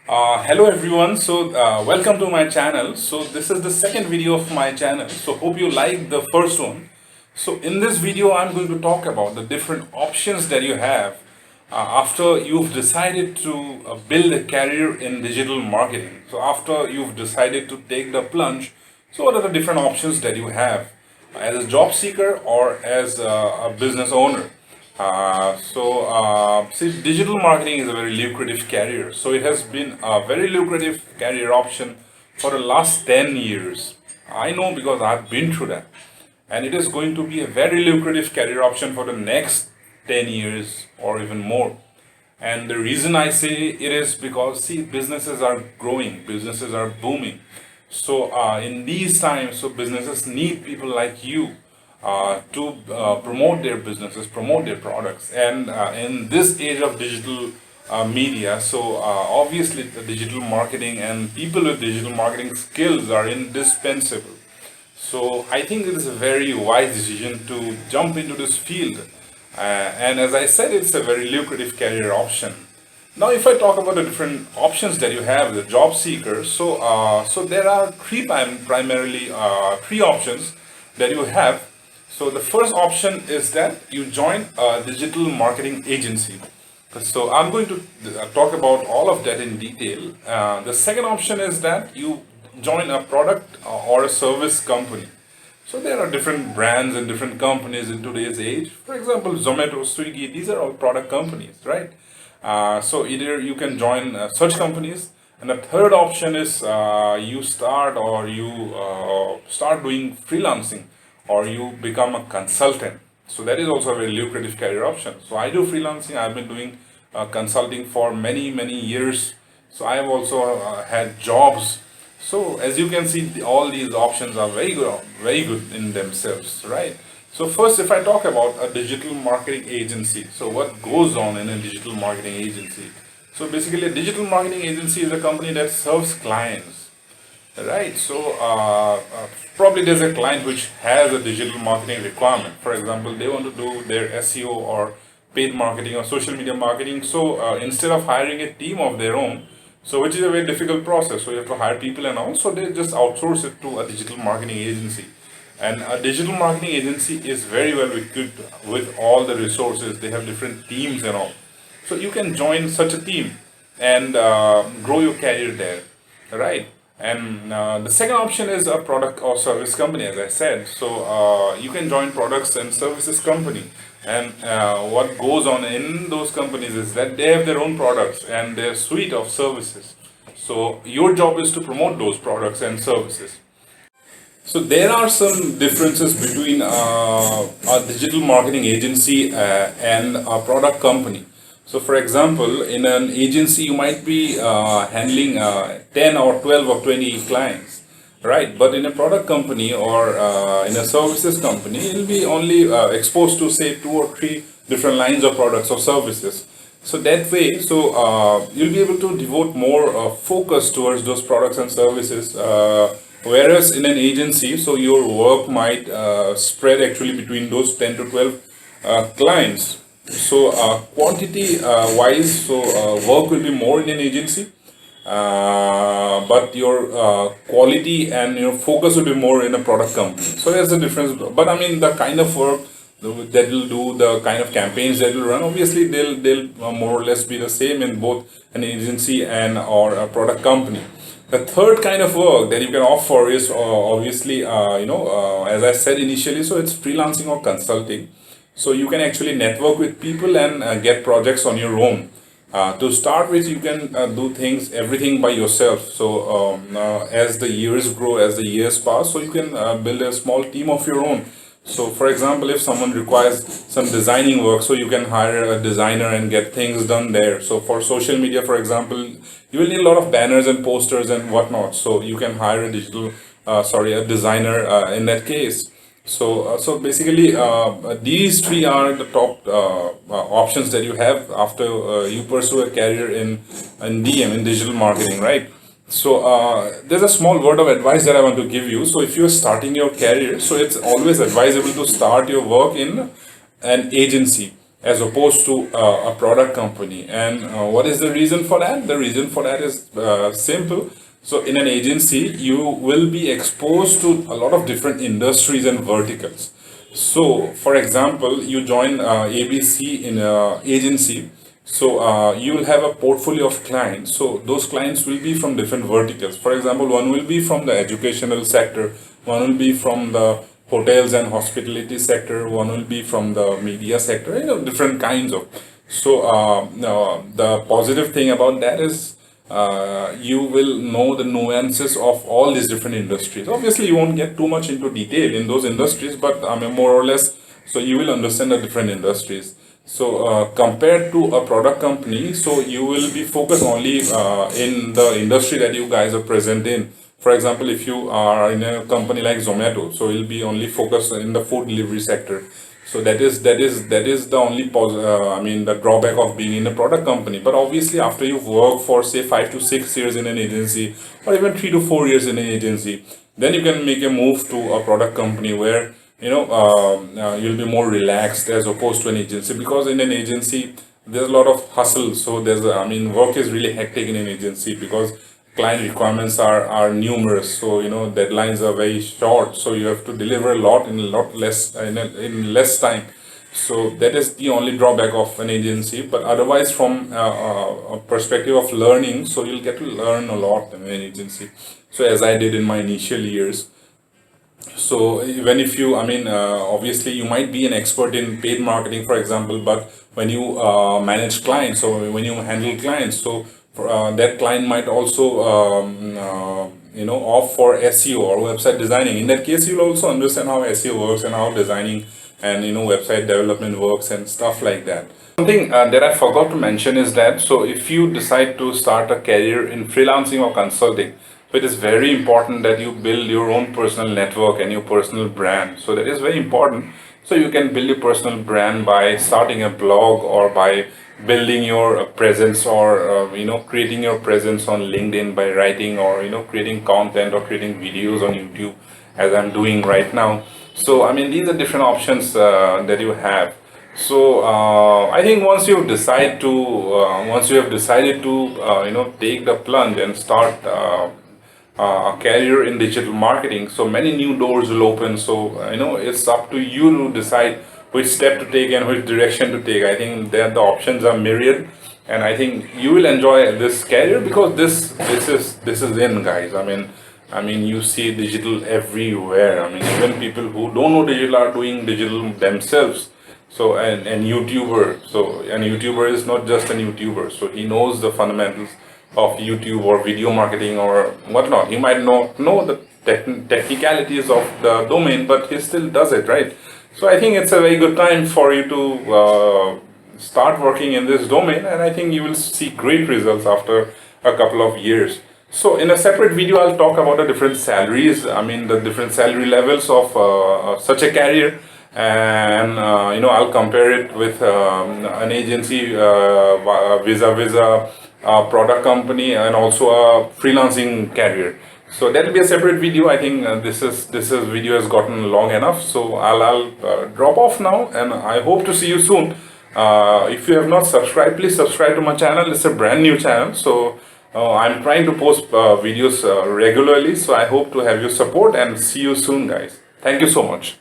Hello everyone. Welcome to my channel. So this is the second video of my channel. So hope you like the first one. So in this video, I'm going to talk about the different options that you have after you've decided to build a career in digital marketing. So after you've decided to take the plunge, so what are the different options that you have as a job seeker or as a business owner? See, digital marketing is a very lucrative career. So it has been a very lucrative career option for the last 10 years. I know because I've been through that. And it is going to be a very lucrative career option for the next 10 years or even more. And the reason I say it is because, see, businesses are growing, businesses are booming. In these times, so businesses need people like you to promote their businesses, promote their products. And in this age of digital media, obviously the digital marketing and people with digital marketing skills are indispensable. So I think it is a very wise decision to jump into this field. And as I said, it's a very lucrative career option. Now, if I talk about the different options that you have, the job seekers, there are primarily three options that you have. So the first option is that you join a digital marketing agency. So I'm going to talk about all of that in detail. The second option is that you join a product or a service company. So there are different brands and different companies in today's age. For example, Zomato, Swiggy, these are all product companies, right? So either you can join such companies, and the third option is you start doing freelancing, or you become a consultant. So that is also a very lucrative career option. So I do freelancing. I've been doing consulting for many years. So I have also had jobs. So as you can see, all these options are very good in themselves, right? So first, if I talk about a digital marketing agency, so what goes on in a digital marketing agency? So basically, a digital marketing agency is a company that serves clients, right? Probably there's a client which has a digital marketing requirement. For example, they want to do their SEO or paid marketing or social media marketing. Instead of hiring a team of their own, so which is a very difficult process, so you have to hire people and all, so they just outsource it to a digital marketing agency. And a digital marketing agency is very well equipped with all the resources. They have different teams and all. So you can join such a team and grow your career there, right? And the second option is a product or service company, as I said. You can join products and services company. And what goes on in those companies is that they have their own products and their suite of services. So your job is to promote those products and services. So there are some differences between a digital marketing agency and a product company. So for example, in an agency, you might be handling 10 or 12 or 20 clients, right? But in a product company or in a services company, you'll be only exposed to say two or three different lines of products or services. So that way, you'll be able to devote more focus towards those products and services. Whereas in an agency, so your work might spread actually between those 10 to 12 clients. Quantity wise, work will be more in an agency, but your quality and your focus will be more in a product company. So there's a difference. But I mean, the kind of work that will do, the kind of campaigns that will run, obviously they'll more or less be the same in both an agency and or a product company. The third kind of work that you can offer is obviously, as I said initially, so it's freelancing or consulting. So you can actually network with people and get projects on your own. To start with, you can do everything by yourself. As the years grow, as the years pass, so you can build a small team of your own. So for example, if someone requires some designing work, so you can hire a designer and get things done there. So for social media, for example, you will need a lot of banners and posters and whatnot. So you can hire a designer in that case. Basically, these three are the top options that you have after you pursue a career in digital marketing, right? There's a small word of advice that I want to give you. So if you're starting your career, so it's always advisable to start your work in an agency. as opposed to a product company. And what is the reason for that? The reason for that is simple. So in an agency, you will be exposed to a lot of different industries and verticals. So, for example, you join ABC in a agency. So you will have a portfolio of clients. So those clients will be from different verticals. For example, one will be from the educational sector, one will be from the hotels and hospitality sector, one will be from the media sector. Different kinds of. So the positive thing about that is you will know the nuances of all these different industries. Obviously, you won't get too much into detail in those industries, but I mean, more or less, so you will understand the different industries. So compared to a product company, so you will be focused only in the industry that you guys are present in. For example, if you are in a company like Zomato, so you'll be only focused in the food delivery sector. So that is the only I mean, the drawback of being in a product company. But obviously, after you've worked for say 5 to 6 years in an agency, or even 3 to 4 years in an agency, then you can make a move to a product company where you'll be more relaxed as opposed to an agency, because in an agency there's a lot of hustle. So I mean, work is really hectic in an agency because client requirements are numerous. So deadlines are very short, so you have to deliver a lot in a lot less in less time. So that is the only drawback of an agency. But otherwise, from a perspective of learning, so you'll get to learn a lot in an agency. So as I did in my initial years. So even if you, I mean, obviously you might be an expert in paid marketing, for example, but when you manage clients, so when you handle clients, so that client might also, opt for SEO or website designing. In that case, you'll also understand how SEO works and how designing and website development works and stuff like that. Something that I forgot to mention is that, so if you decide to start a career in freelancing or consulting, so it is very important that you build your own personal network and your personal brand. So that is very important. So you can build your personal brand by starting a blog, or by building your presence, or creating your presence on LinkedIn by writing, or creating content, or creating videos on YouTube, as I'm doing right now. So I mean, these are different options that you have. So I think once you have decided to take the plunge and start a career in digital marketing, so many new doors will open. So it's up to you to decide which step to take and which direction to take. I think that the options are myriad, and I think you will enjoy this career, because this is in, guys. I mean, you see digital everywhere. I mean, even people who don't know digital are doing digital themselves. So and YouTuber. So an YouTuber is not just an YouTuber. So he knows the fundamentals of YouTube or video marketing or whatnot. He might not know the technicalities of the domain, but he still does it, right? So I think it's a very good time for you to start working in this domain, and I think you will see great results after a couple of years. So in a separate video, I'll talk about the different salaries. I mean, the different salary levels of such a career, and I'll compare it with an agency vis-a-vis a product company, and also a freelancing career. So that will be a separate video. I think this video has gotten long enough, so I'll drop off now, and I hope to see you soon. If you have not subscribed, please subscribe to my channel. It's a brand new channel, so I'm trying to post videos regularly. So I hope to have your support, and see you soon, guys. Thank you so much.